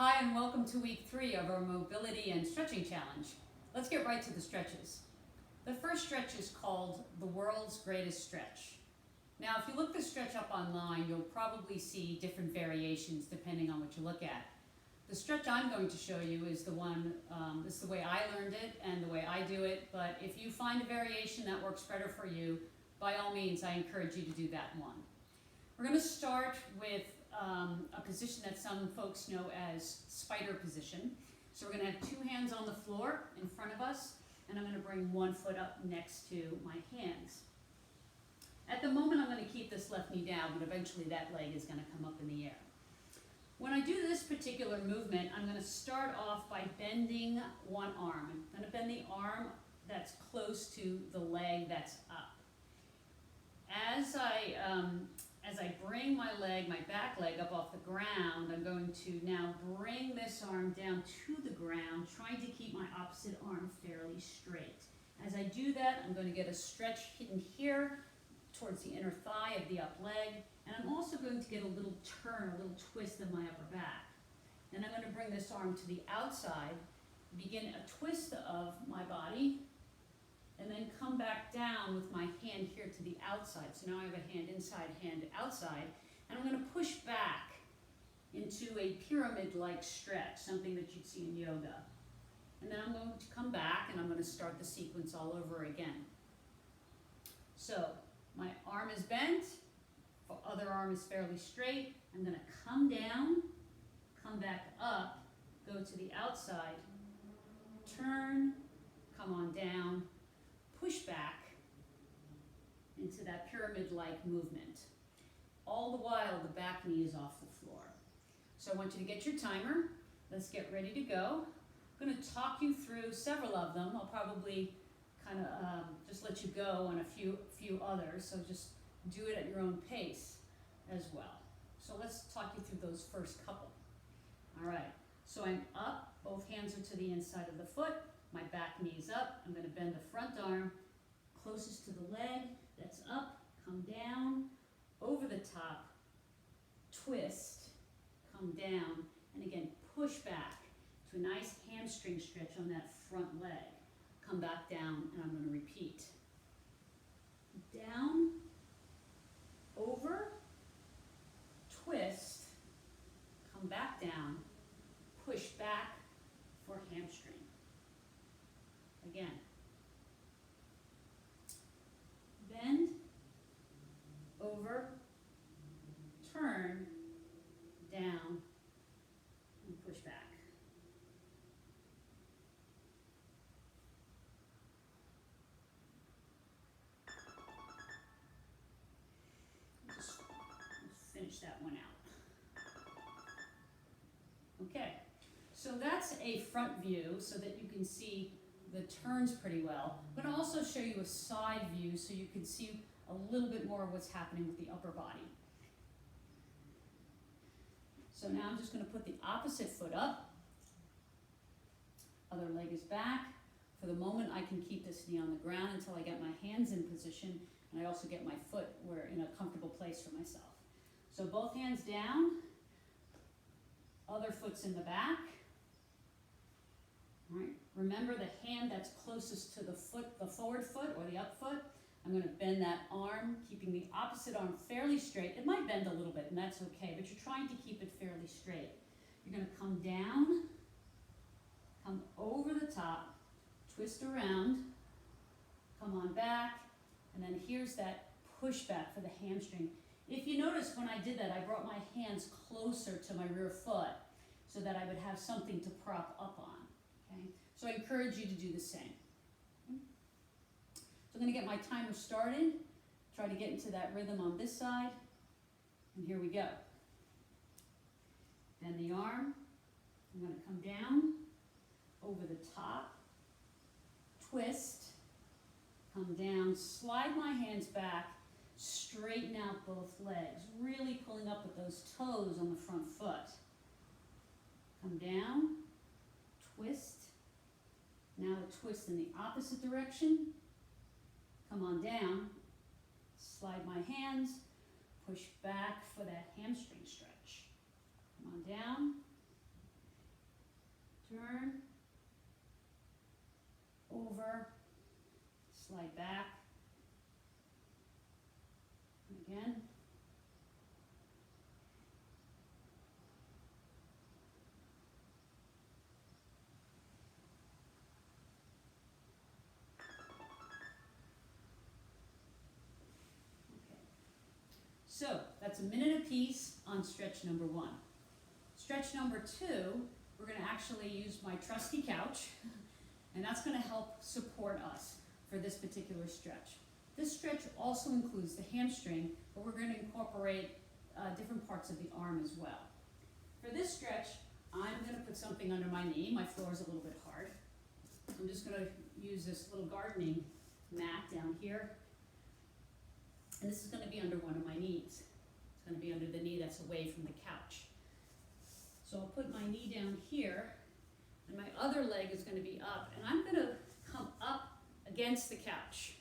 Hi and welcome to week 3 of our mobility and stretching challenge. Let's get right to the stretches. The first stretch is called the world's greatest stretch. Now if you look this stretch up online, you'll probably see different variations depending on what you look at. The stretch I'm going to show you is the one, this is the way I learned it and the way I do it, but if you find a variation that works better for you, by all means I encourage you to do that one. We're going to start with a position that some folks know as spider position. So we're going to have 2 hands on the floor in front of us, and I'm going to bring 1 foot up next to my hands. At the moment I'm going to keep this left knee down, but eventually that leg is going to come up in the air. When I do this particular movement, I'm going to start off by bending one arm. I'm going to bend the arm that's close to the leg that's up. As I bring my back leg up off the ground, I'm going to now bring this arm down to the ground, trying to keep my opposite arm fairly straight. As I do that, I'm going to get a stretch hidden here towards the inner thigh of the up leg, and I'm also going to get a little turn, a little twist of my upper back. Then I'm going to bring this arm to the outside, begin a twist of my body, and then come back down with my hand here to the outside. So now I have a hand inside, hand outside, and I'm going to push back into a pyramid-like stretch, something that you'd see in yoga. And then I'm going to come back and I'm going to start the sequence all over again. So my arm is bent, the other arm is fairly straight. I'm going to come down, come back up, go to the outside, turn, come on down, push back into that pyramid-like movement. All the while, the back knee is off the floor. So I want you to get your timer. Let's get ready to go. I'm going to talk you through several of them. I'll probably kind of just let you go on a few others, so just do it at your own pace as well. So let's talk you through those first couple. All right, so I'm up, both hands are to the inside of the foot. My back knee's up. I'm going to bend the front arm closest to the leg that's up, come down, over the top, twist, come down, and again push back to a nice hamstring stretch on that front leg. Come back down, and I'm going to repeat. Down, over, twist, come back down, push back for hamstring. Again. Bend, over, turn, down, and push back. Just finish that one out. Okay, so that's a front view so that you can see the turns pretty well. I'm going to also show you a side view so you can see a little bit more of what's happening with the upper body. So now I'm just going to put the opposite foot up. Other leg is back. For the moment I can keep this knee on the ground until I get my hands in position, and I also get my foot in a comfortable place for myself. So both hands down, other foot's in the back. All right. Remember the hand that's closest to the foot, the forward foot or the up foot. I'm going to bend that arm, keeping the opposite arm fairly straight. It might bend a little bit, and that's okay, but you're trying to keep it fairly straight. You're going to come down, come over the top, twist around, come on back, and then here's that push back for the hamstring. If you notice when I did that, I brought my hands closer to my rear foot so that I would have something to prop up on. Okay? So I encourage you to do the same. Okay? So I'm going to get my timer started, try to get into that rhythm on this side, and here we go. Bend the arm, I'm going to come down, over the top, twist, come down, slide my hands back, straighten out both legs, really pulling up with those toes on the front foot. Come down, twist. Now a twist in the opposite direction. Come on down, slide my hands, push back for that hamstring stretch. Come on down, Again. So that's a minute apiece on stretch number 1. Stretch number 2, we're going to actually use my trusty couch, and that's going to help support us for this particular stretch. This stretch also includes the hamstring, but we're going to incorporate different parts of the arm as well. For this stretch, I'm going to put something under my knee. My floor is a little bit hard. I'm just going to use this little gardening mat down here. And this is going to be under one of my knees. It's going to be under the knee that's away from the couch. So I'll put my knee down here, and my other leg is going to be up, and I'm going to come up against the couch.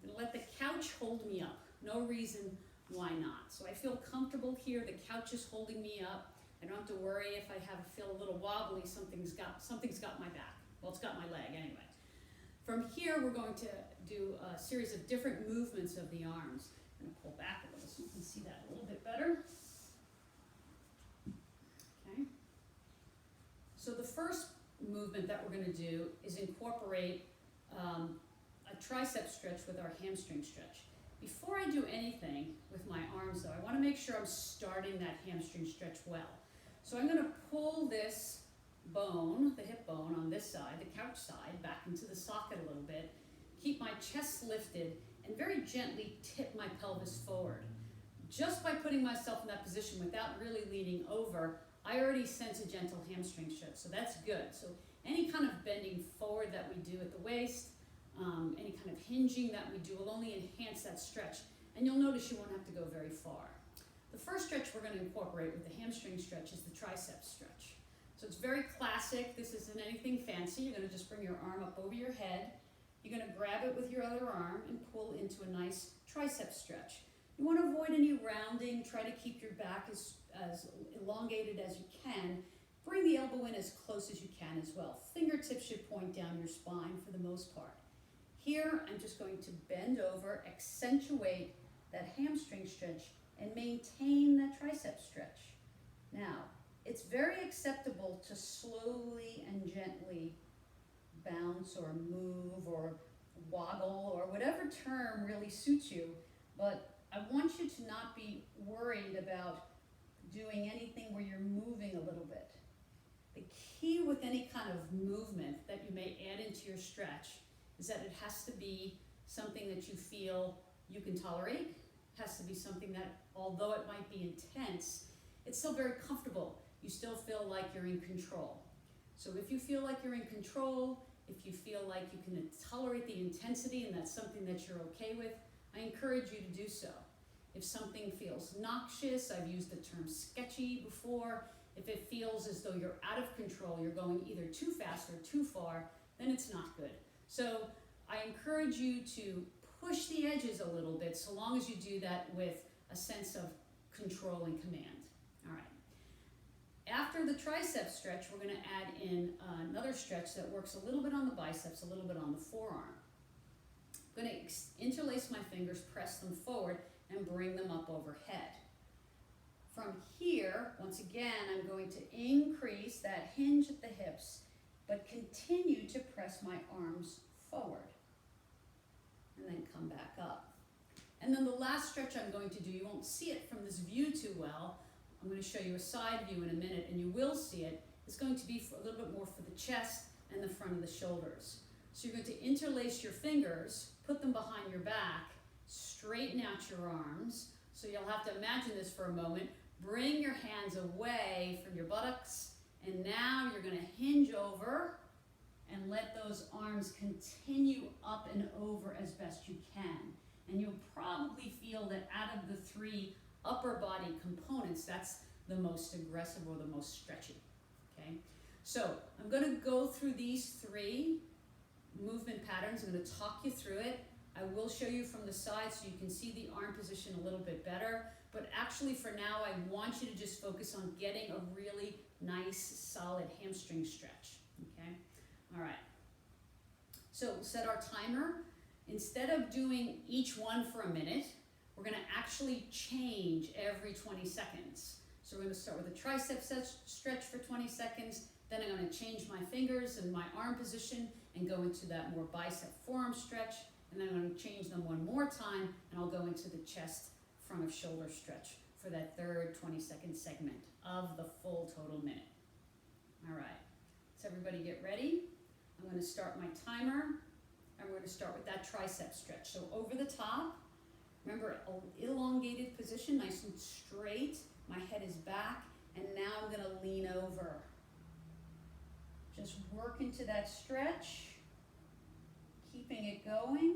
I'm going to let the couch hold me up. No reason why not. So I feel comfortable here. The couch is holding me up. I don't have to worry if I feel a little wobbly, something's got my back. Well, it's got my leg anyway. From here, we're going to do a series of different movements of the arms. I'm going to pull back a little so you can see that a little bit better. Okay. So the first movement that we're going to do is incorporate a tricep stretch with our hamstring stretch. Before I do anything with my arms, though, I want to make sure I'm starting that hamstring stretch well. So I'm going to pull this bone, the hip bone on this side, the couch side, back into the socket a little bit, keep my chest lifted, and very gently tip my pelvis forward. Just by putting myself in that position without really leaning over, I already sense a gentle hamstring stretch, so that's good. So any kind of bending forward that we do at the waist, any kind of hinging that we do will only enhance that stretch, and you'll notice you won't have to go very far. The first stretch we're going to incorporate with the hamstring stretch is the tricep stretch. So it's very classic. This isn't anything fancy. You're going to just bring your arm up over your head. You're going to grab it with your other arm and pull into a nice tricep stretch. You want to avoid any rounding. Try to keep your back as elongated as you can. Bring the elbow in as close as you can as well. Fingertips should point down your spine for the most part. Here, I'm just going to bend over, accentuate that hamstring stretch, and maintain that tricep stretch. Now, it's very acceptable to slowly and gently bounce or move or woggle or whatever term really suits you, but I want you to not be worried about doing anything where you're moving a little bit. The key with any kind of movement that you may add into your stretch is that it has to be something that you feel you can tolerate. It has to be something that, although it might be intense, it's still very comfortable. You still feel like you're in control. So if you feel like you're in control, if you feel like you can tolerate the intensity and that's something that you're okay with, I encourage you to do so. If something feels noxious, I've used the term sketchy before, if it feels as though you're out of control, you're going either too fast or too far, then it's not good. So I encourage you to push the edges a little bit, so long as you do that with a sense of control and command. All right. After the tricep stretch, we're going to add in another stretch that works a little bit on the biceps, a little bit on the forearm. I'm going to interlace my fingers, press them forward, and bring them up overhead. From here, once again, I'm going to increase that hinge at the hips, but continue to press my arms forward. And then come back up. And then the last stretch I'm going to do, you won't see it from this view too well. I'm going to show you a side view in a minute, and you will see it. It's going to be a little bit more for the chest and the front of the shoulders. So you're going to interlace your fingers, put them behind your back, straighten out your arms. So you'll have to imagine this for a moment. Bring your hands away from your buttocks, and now you're going to hinge over and let those arms continue up and over as best you can. And you'll probably feel that out of the three upper body components, that's the most aggressive or the most stretchy, okay? So I'm going to go through these three movement patterns. I'm going to talk you through it. I will show you from the side so you can see the arm position a little bit better, but actually for now I want you to just focus on getting a really nice solid hamstring stretch, okay? All right, so we'll set our timer. Instead of doing each one for a minute, we're gonna actually change every 20 seconds. So we're gonna start with a tricep stretch for 20 seconds, then I'm gonna change my fingers and my arm position and go into that more bicep forearm stretch, and then I'm gonna change them one more time, and I'll go into the chest front of shoulder stretch for that third 20-second segment of the full total minute. All right, so everybody get ready. I'm gonna start my timer, and we're gonna start with that tricep stretch. So over the top, remember, elongated position, nice and straight. My head is back, and now I'm gonna lean over. Just work into that stretch, keeping it going.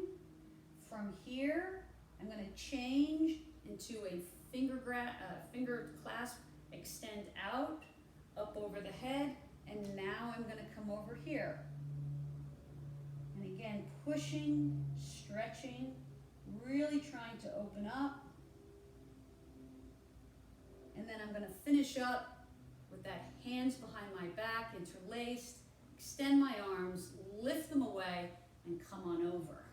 From here, I'm gonna change into a finger clasp, extend out, up over the head, and now I'm gonna come over here. And again, pushing, stretching, really trying to open up. And then I'm gonna finish up with that hands behind my back, interlaced, extend my arms, lift them away, and come on over.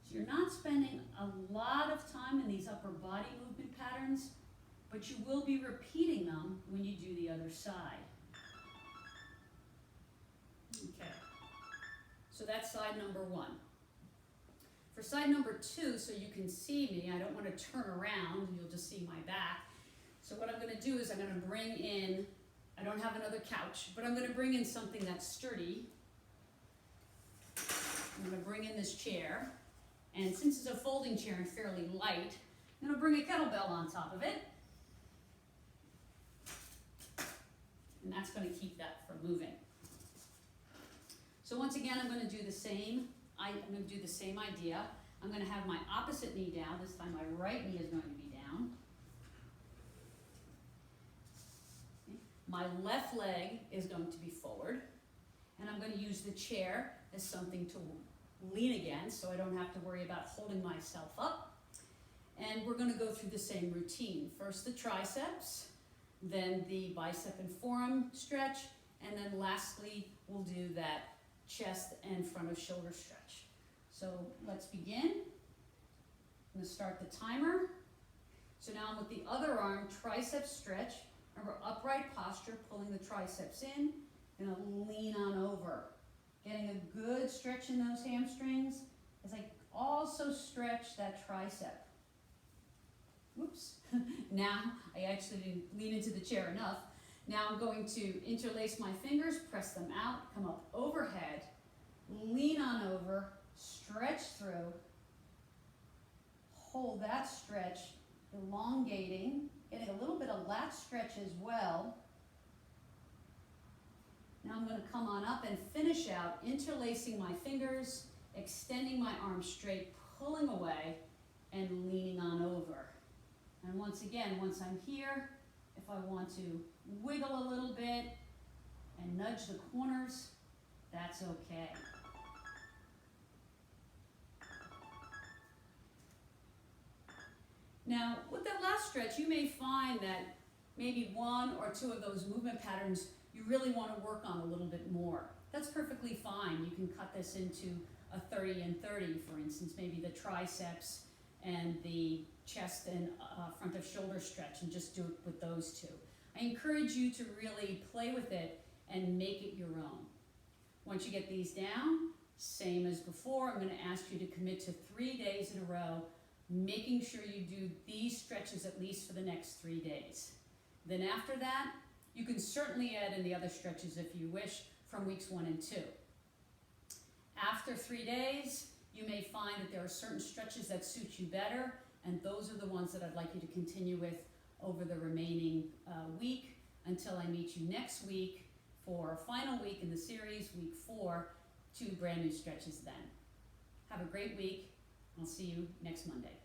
So you're not spending a lot of time in these upper body movement patterns, but you will be repeating them when you do the other side. Okay, so that's side number one. For side number two, so you can see me, I don't want to turn around, you'll just see my back. So what I'm going to do is I'm going to bring in, I don't have another couch, but I'm going to bring in something that's sturdy. I'm going to bring in this chair, and since it's a folding chair and fairly light, I'm going to bring a kettlebell on top of it. And that's going to keep that from moving. So once again, I'm going to do the same. I'm going to do the same idea. I'm going to have my opposite knee down. This time my right knee is going to be down. My left leg is going to be forward. And I'm going to use the chair as something to lean against, so I don't have to worry about holding myself up. And we're going to go through the same routine. First the triceps, then the bicep and forearm stretch, and then lastly we'll do that chest and front of shoulder stretch. So let's begin. I'm going to start the timer. So now I'm with the other arm, tricep stretch. Remember, upright posture, pulling the triceps in. Going to lean on over. Getting a good stretch in those hamstrings as I also stretch that tricep. Whoops. Now, I actually didn't lean into the chair enough. Now I'm going to interlace my fingers, press them out, come up overhead, lean on over, stretch through, hold that stretch, elongating, getting a little bit of lat stretch as well. Now I'm going to come on up and finish out, interlacing my fingers, extending my arms straight, pulling away, and leaning on over. And once again, once I'm here, if I want to wiggle a little bit and nudge the corners, that's okay. Now, with that last stretch, you may find that maybe one or two of those movement patterns you really want to work on a little bit more. That's perfectly fine. You can cut this into a 30 and 30, for instance, maybe the triceps and the chest and front of shoulder stretch, and just do it with those two. I encourage you to really play with it and make it your own. Once you get these down, same as before, I'm going to ask you to commit to 3 days in a row, making sure you do these stretches at least for the next 3 days. Then after that, you can certainly add in the other stretches if you wish from weeks 1 and 2. After 3 days, you may find that there are certain stretches that suit you better, and those are the ones that I'd like you to continue with over the remaining week until I meet you next week for our final week in the series, week 4, 2 brand new stretches then. Have a great week. I'll see you next Monday.